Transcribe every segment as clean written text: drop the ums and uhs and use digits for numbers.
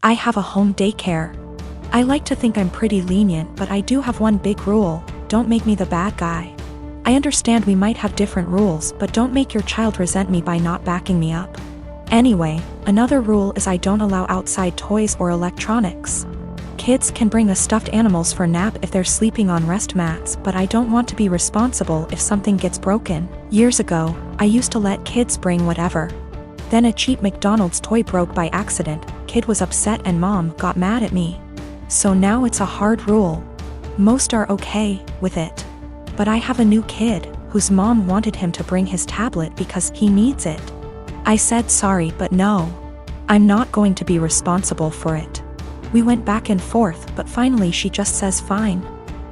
I have a home daycare. I like to think I'm pretty lenient, but I do have one big rule: don't make me the bad guy. I understand we might have different rules, but don't make your child resent me by not backing me up. Anyway, another rule is I don't allow outside toys or electronics. Kids can bring the stuffed animals for nap if they're sleeping on rest mats, but I don't want to be responsible if something gets broken. Years ago, I used to let kids bring whatever. Then a cheap McDonald's toy broke by accident, kid was upset and mom got mad at me. So now it's a hard rule. Most are okay with it. But I have a new kid, whose mom wanted him to bring his tablet because he needs it. I said sorry, but no. I'm not going to be responsible for it. We went back and forth, but finally she just says fine.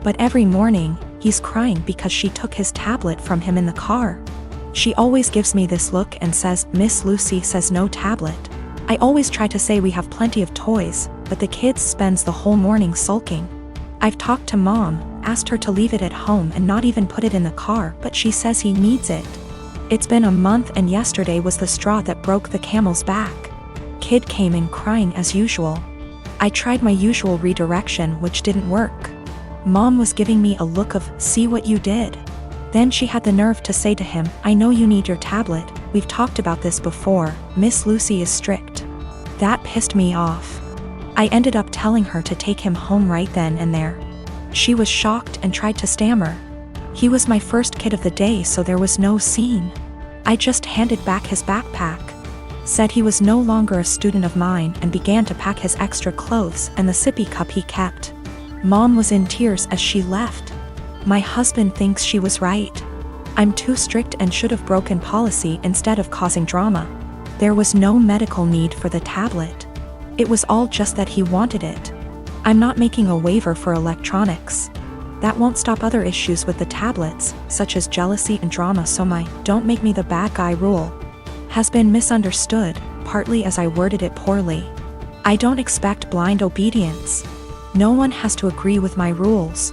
But every morning, he's crying because she took his tablet from him in the car. She always gives me this look and says, "Miss Lucy says no tablet." I always try to say we have plenty of toys, but the kid spends the whole morning sulking. I've talked to mom, asked her to leave it at home and not even put it in the car, but she says he needs it. It's been a month and yesterday was the straw that broke the camel's back. Kid came in crying as usual. I tried my usual redirection, which didn't work. Mom was giving me a look of, "See what you did?" Then she had the nerve to say to him, "I know you need your tablet, we've talked about this before, Miss Lucy is strict." That pissed me off. I ended up telling her to take him home right then and there. She was shocked and tried to stammer. He was my first kid of the day, so there was no scene. I just handed back his backpack, said he was no longer a student of mine, and began to pack his extra clothes and the sippy cup he kept. Mom was in tears as she left. My husband thinks she was right. I'm too strict and should have broken policy instead of causing drama. There was no medical need for the tablet. It was all just that he wanted it. I'm not making a waiver for electronics. That won't stop other issues with the tablets, such as jealousy and drama, so my "don't make me the bad guy" rule has been misunderstood, partly as I worded it poorly. I don't expect blind obedience. No one has to agree with my rules.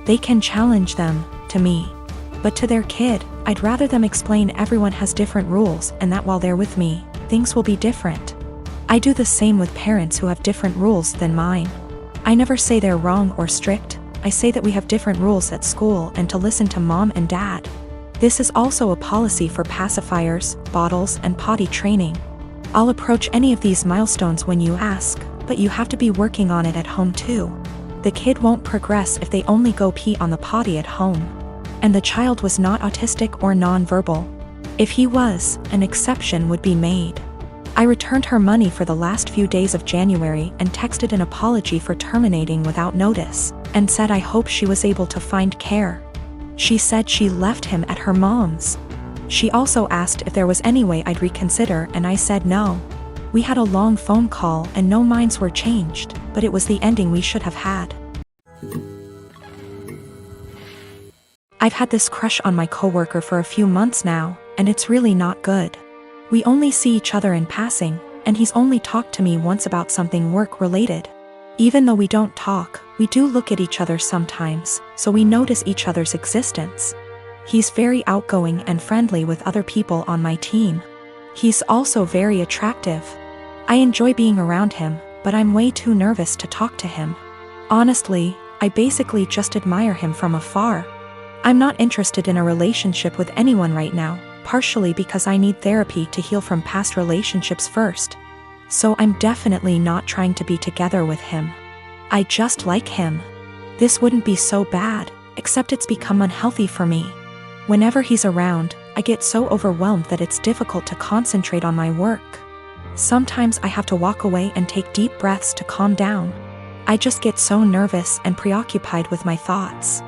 They can challenge them, to me. But to their kid, I'd rather them explain everyone has different rules and that while they're with me, things will be different. I do the same with parents who have different rules than mine. I never say they're wrong or strict. I say that we have different rules at school and to listen to mom and dad. This is also a policy for pacifiers, bottles, and potty training. I'll approach any of these milestones when you ask, but you have to be working on it at home too. The kid won't progress if they only go pee on the potty at home. And the child was not autistic or non-verbal. If he was, an exception would be made. I returned her money for the last few days of January and texted an apology for terminating without notice, and said I hope she was able to find care. She said she left him at her mom's. She also asked if there was any way I'd reconsider, and I said no. We had a long phone call and no minds were changed, but it was the ending we should have had. I've had this crush on my coworker for a few months now, and it's really not good. We only see each other in passing, and he's only talked to me once about something work-related. Even though we don't talk, we do look at each other sometimes, so we notice each other's existence. He's very outgoing and friendly with other people on my team. He's also very attractive. I enjoy being around him, but I'm way too nervous to talk to him. Honestly, I basically just admire him from afar. I'm not interested in a relationship with anyone right now, partially because I need therapy to heal from past relationships first. So I'm definitely not trying to be together with him. I just like him. This wouldn't be so bad, except it's become unhealthy for me. Whenever he's around, I get so overwhelmed that it's difficult to concentrate on my work. Sometimes I have to walk away and take deep breaths to calm down. I just get so nervous and preoccupied with my thoughts.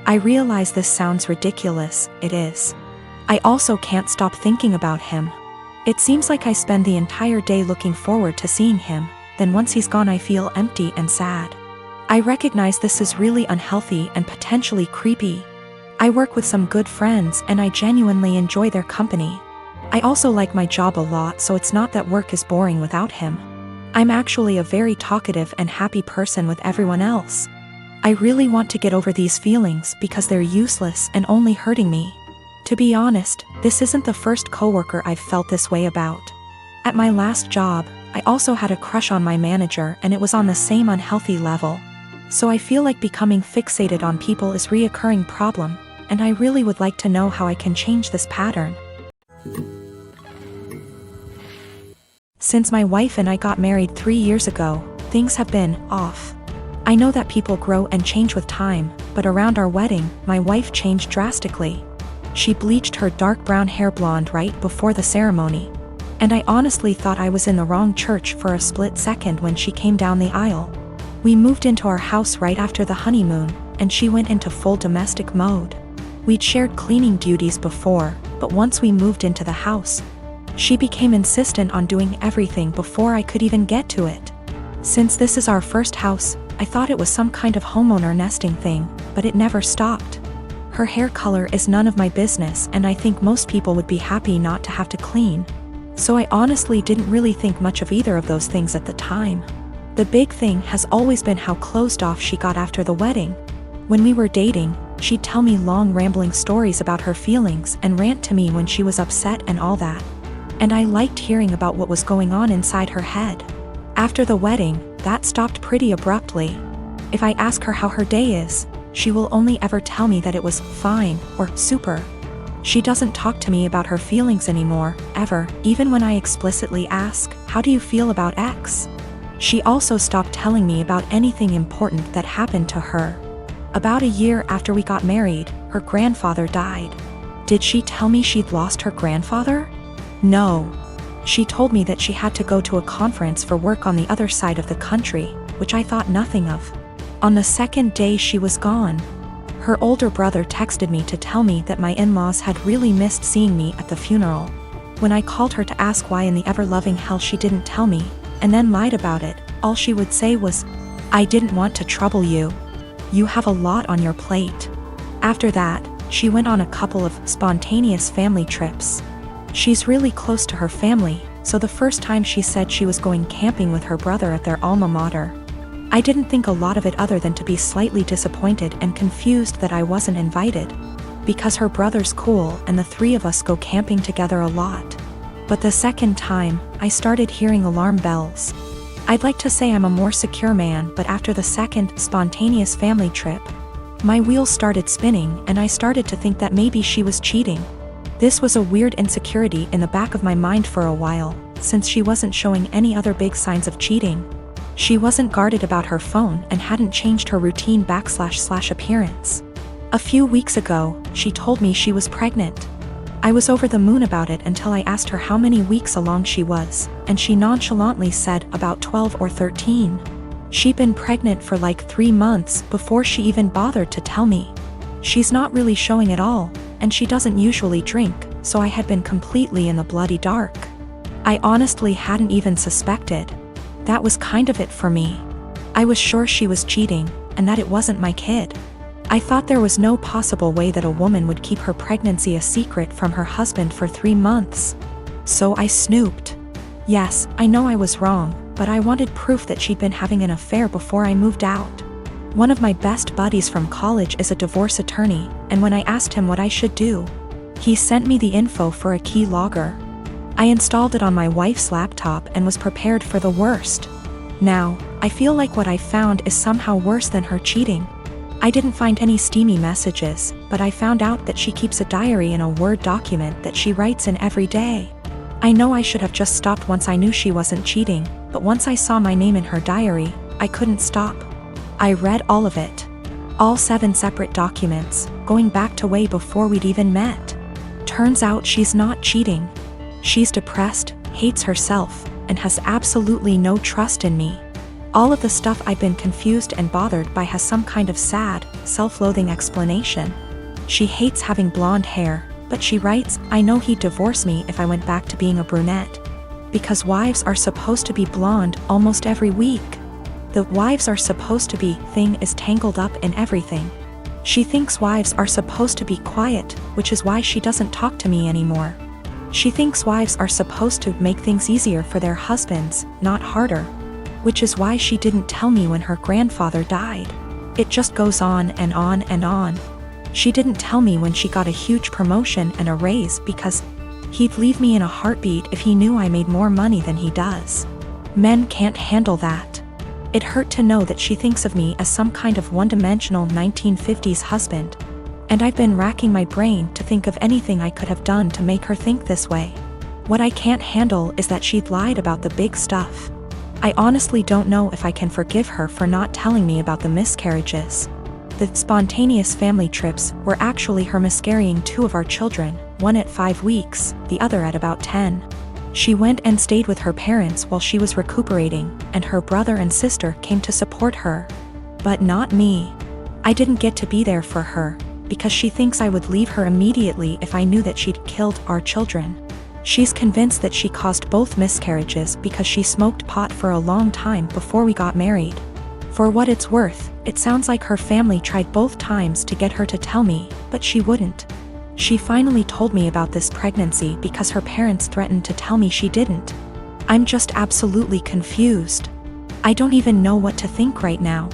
I realize this sounds ridiculous, it is. I also can't stop thinking about him. It seems like I spend the entire day looking forward to seeing him, then once he's gone I feel empty and sad. I recognize this is really unhealthy and potentially creepy. I work with some good friends and I genuinely enjoy their company. I also like my job a lot, so it's not that work is boring without him. I'm actually a very talkative and happy person with everyone else. I really want to get over these feelings because they're useless and only hurting me. To be honest, this isn't the first coworker I've felt this way about. At my last job, I also had a crush on my manager and it was on the same unhealthy level. So I feel like becoming fixated on people is a reoccurring problem, and I really would like to know how I can change this pattern. Since my wife and I got married 3 years ago, things have been off. I know that people grow and change with time, but around our wedding, my wife changed drastically. She bleached her dark brown hair blonde right before the ceremony. And I honestly thought I was in the wrong church for a split second when she came down the aisle. We moved into our house right after the honeymoon, and she went into full domestic mode. We'd shared cleaning duties before, but once we moved into the house, she became insistent on doing everything before I could even get to it. Since this is our first house, I thought it was some kind of homeowner nesting thing, but it never stopped. Her hair color is none of my business, and I think most people would be happy not to have to clean. So I honestly didn't really think much of either of those things at the time. The big thing has always been how closed off she got after the wedding. When we were dating, she'd tell me long rambling stories about her feelings and rant to me when she was upset and all that. And I liked hearing about what was going on inside her head. After the wedding, that stopped pretty abruptly. If I ask her how her day is, she will only ever tell me that it was fine or super. She doesn't talk to me about her feelings anymore, ever, even when I explicitly ask, "How do you feel about X?" She also stopped telling me about anything important that happened to her. About a year after we got married, her grandfather died. Did she tell me she'd lost her grandfather? No. She told me that she had to go to a conference for work on the other side of the country, which I thought nothing of. On the second day she was gone. Her older brother texted me to tell me that my in-laws had really missed seeing me at the funeral. When I called her to ask why in the ever-loving hell she didn't tell me, and then lied about it, all she would say was, "I didn't want to trouble you. You have a lot on your plate." After that, she went on a couple of spontaneous family trips. She's really close to her family, so the first time she said she was going camping with her brother at their alma mater. I didn't think a lot of it other than to be slightly disappointed and confused that I wasn't invited, because her brother's cool and the three of us go camping together a lot. But the second time, I started hearing alarm bells. I'd like to say I'm a more secure man, but after the second spontaneous family trip, my wheels started spinning and I started to think that maybe she was cheating. This was a weird insecurity in the back of my mind for a while, since she wasn't showing any other big signs of cheating. She wasn't guarded about her phone and hadn't changed her routine / appearance. A few weeks ago, she told me she was pregnant. I was over the moon about it until I asked her how many weeks along she was, and she nonchalantly said about 12 or 13. She'd been pregnant for like 3 months before she even bothered to tell me. She's not really showing at all, and she doesn't usually drink, so I had been completely in the bloody dark. I honestly hadn't even suspected. That was kind of it for me. I was sure she was cheating, and that it wasn't my kid. I thought there was no possible way that a woman would keep her pregnancy a secret from her husband for 3 months. So I snooped. Yes, I know I was wrong, but I wanted proof that she'd been having an affair before I moved out. One of my best buddies from college is a divorce attorney, and when I asked him what I should do, he sent me the info for a key logger. I installed it on my wife's laptop and was prepared for the worst. Now, I feel like what I found is somehow worse than her cheating. I didn't find any steamy messages, but I found out that she keeps a diary in a Word document that she writes in every day. I know I should have just stopped once I knew she wasn't cheating, but once I saw my name in her diary, I couldn't stop. I read all of it. All 7 separate documents, going back to way before we'd even met. Turns out she's not cheating. She's depressed, hates herself, and has absolutely no trust in me. All of the stuff I've been confused and bothered by has some kind of sad, self-loathing explanation. She hates having blonde hair, but she writes, "I know he'd divorce me if I went back to being a brunette." Because wives are supposed to be blonde almost every week. The "wives are supposed to be" thing is tangled up in everything. She thinks wives are supposed to be quiet, which is why she doesn't talk to me anymore. She thinks wives are supposed to make things easier for their husbands, not harder. Which is why she didn't tell me when her grandfather died. It just goes on and on and on. She didn't tell me when she got a huge promotion and a raise because he'd leave me in a heartbeat if he knew I made more money than he does. Men can't handle that. It hurt to know that she thinks of me as some kind of one-dimensional 1950s husband. And I've been racking my brain to think of anything I could have done to make her think this way. What I can't handle is that she'd lied about the big stuff. I honestly don't know if I can forgive her for not telling me about the miscarriages. The spontaneous family trips were actually her miscarrying 2 of our children, one at 5 weeks, the other at about 10. She went and stayed with her parents while she was recuperating, and her brother and sister came to support her. But not me. I didn't get to be there for her, because she thinks I would leave her immediately if I knew that she'd killed our children. She's convinced that she caused both miscarriages because she smoked pot for a long time before we got married. For what it's worth, it sounds like her family tried both times to get her to tell me, but she wouldn't. She finally told me about this pregnancy because her parents threatened to tell me she didn't. I'm just absolutely confused. I don't even know what to think right now.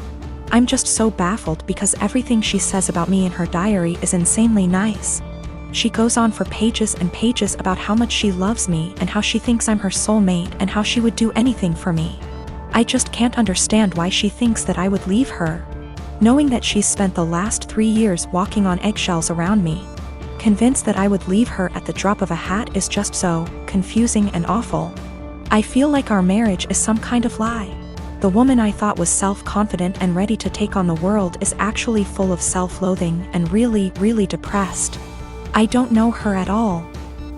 I'm just so baffled because everything she says about me in her diary is insanely nice. She goes on for pages and pages about how much she loves me and how she thinks I'm her soulmate and how she would do anything for me. I just can't understand why she thinks that I would leave her. Knowing that she's spent the last 3 years walking on eggshells around me, convinced that I would leave her at the drop of a hat is just so confusing and awful. I feel like our marriage is some kind of lie. The woman I thought was self-confident and ready to take on the world is actually full of self-loathing and really, really depressed. I don't know her at all.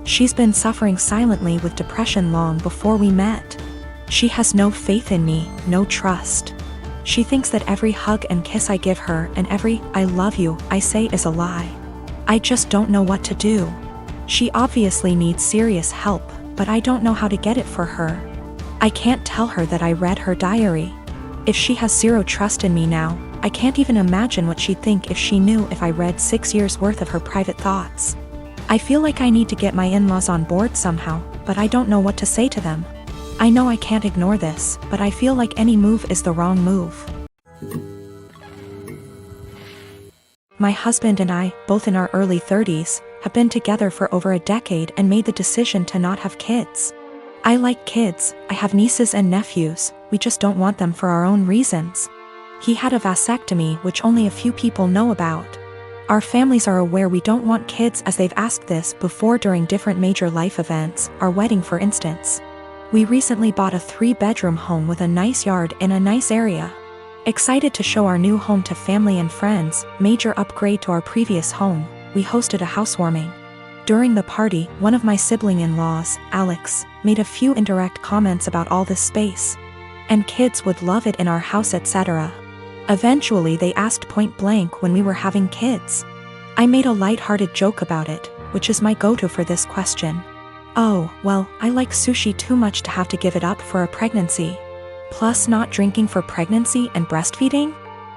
She's been suffering silently with depression long before we met. She has no faith in me, no trust. She thinks that every hug and kiss I give her and every "I love you" I say is a lie. I just don't know what to do. She obviously needs serious help, but I don't know how to get it for her. I can't tell her that I read her diary. If she has zero trust in me now, I can't even imagine what she'd think if she knew if I read 6 years worth of her private thoughts. I feel like I need to get my in-laws on board somehow, but I don't know what to say to them. I know I can't ignore this, but I feel like any move is the wrong move. My husband and I, both in our early 30s, have been together for over a decade and made the decision to not have kids. I like kids, I have nieces and nephews, we just don't want them for our own reasons. He had a vasectomy, which only a few people know about. Our families are aware we don't want kids as they've asked this before during different major life events, our wedding for instance. We recently bought a 3-bedroom home with a nice yard in a nice area. Excited to show our new home to family and friends, major upgrade to our previous home, we hosted a housewarming. During the party, one of my sibling-in-laws, Alex, made a few indirect comments about all this space. And kids would love it in our house, etc. Eventually they asked point blank when we were having kids. I made a light-hearted joke about it, which is my go-to for this question. Oh, well, I like sushi too much to have to give it up for a pregnancy. Plus not drinking for pregnancy and breastfeeding?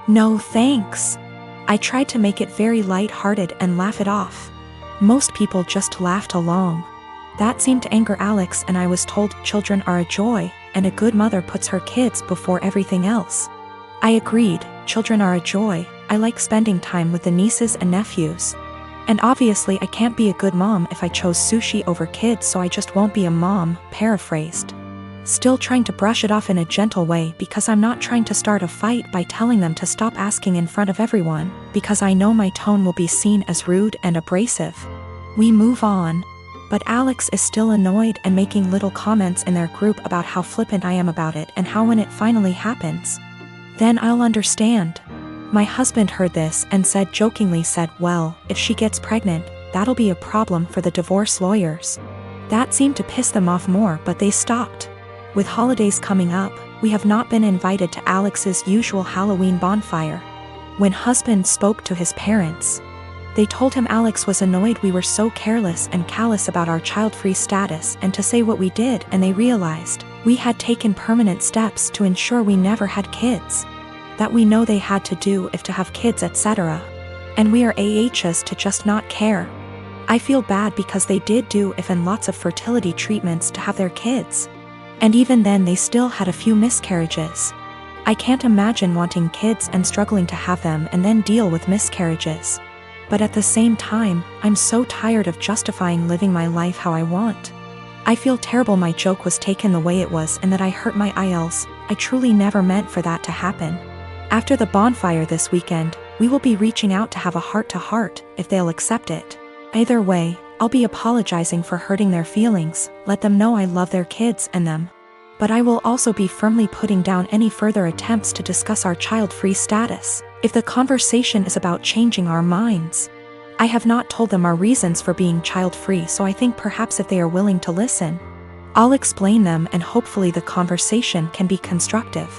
No thanks. I tried to make it very light-hearted and laugh it off. Most people just laughed along. That seemed to anger Alex, and I was told children are a joy, and a good mother puts her kids before everything else. I agreed, children are a joy, I like spending time with the nieces and nephews. And obviously I can't be a good mom if I chose sushi over kids, so I just won't be a mom, paraphrased. Still trying to brush it off in a gentle way because I'm not trying to start a fight by telling them to stop asking in front of everyone, because I know my tone will be seen as rude and abrasive. We move on. But Alex is still annoyed and making little comments in their group about how flippant I am about it and how when it finally happens, then I'll understand. My husband heard this and jokingly said, well, if she gets pregnant, that'll be a problem for the divorce lawyers. That seemed to piss them off more, but they stopped. With holidays coming up, we have not been invited to Alex's usual Halloween bonfire. When husband spoke to his parents, they told him Alex was annoyed we were so careless and callous about our child-free status and to say what we did, and they realized we had taken permanent steps to ensure we never had kids. That we know they had to do if to have kids, etc. And we are AHs to just not care. I feel bad because they did do if and lots of fertility treatments to have their kids. And even then they still had a few miscarriages. I can't imagine wanting kids and struggling to have them and then deal with miscarriages. But at the same time, I'm so tired of justifying living my life how I want. I feel terrible my joke was taken the way it was and that I hurt my IELTS. I truly never meant for that to happen. After the bonfire this weekend, we will be reaching out to have a heart-to-heart, if they'll accept it. Either way, I'll be apologizing for hurting their feelings, let them know I love their kids and them. But I will also be firmly putting down any further attempts to discuss our child-free status, if the conversation is about changing our minds. I have not told them our reasons for being child-free, so I think perhaps if they are willing to listen, I'll explain them and hopefully the conversation can be constructive.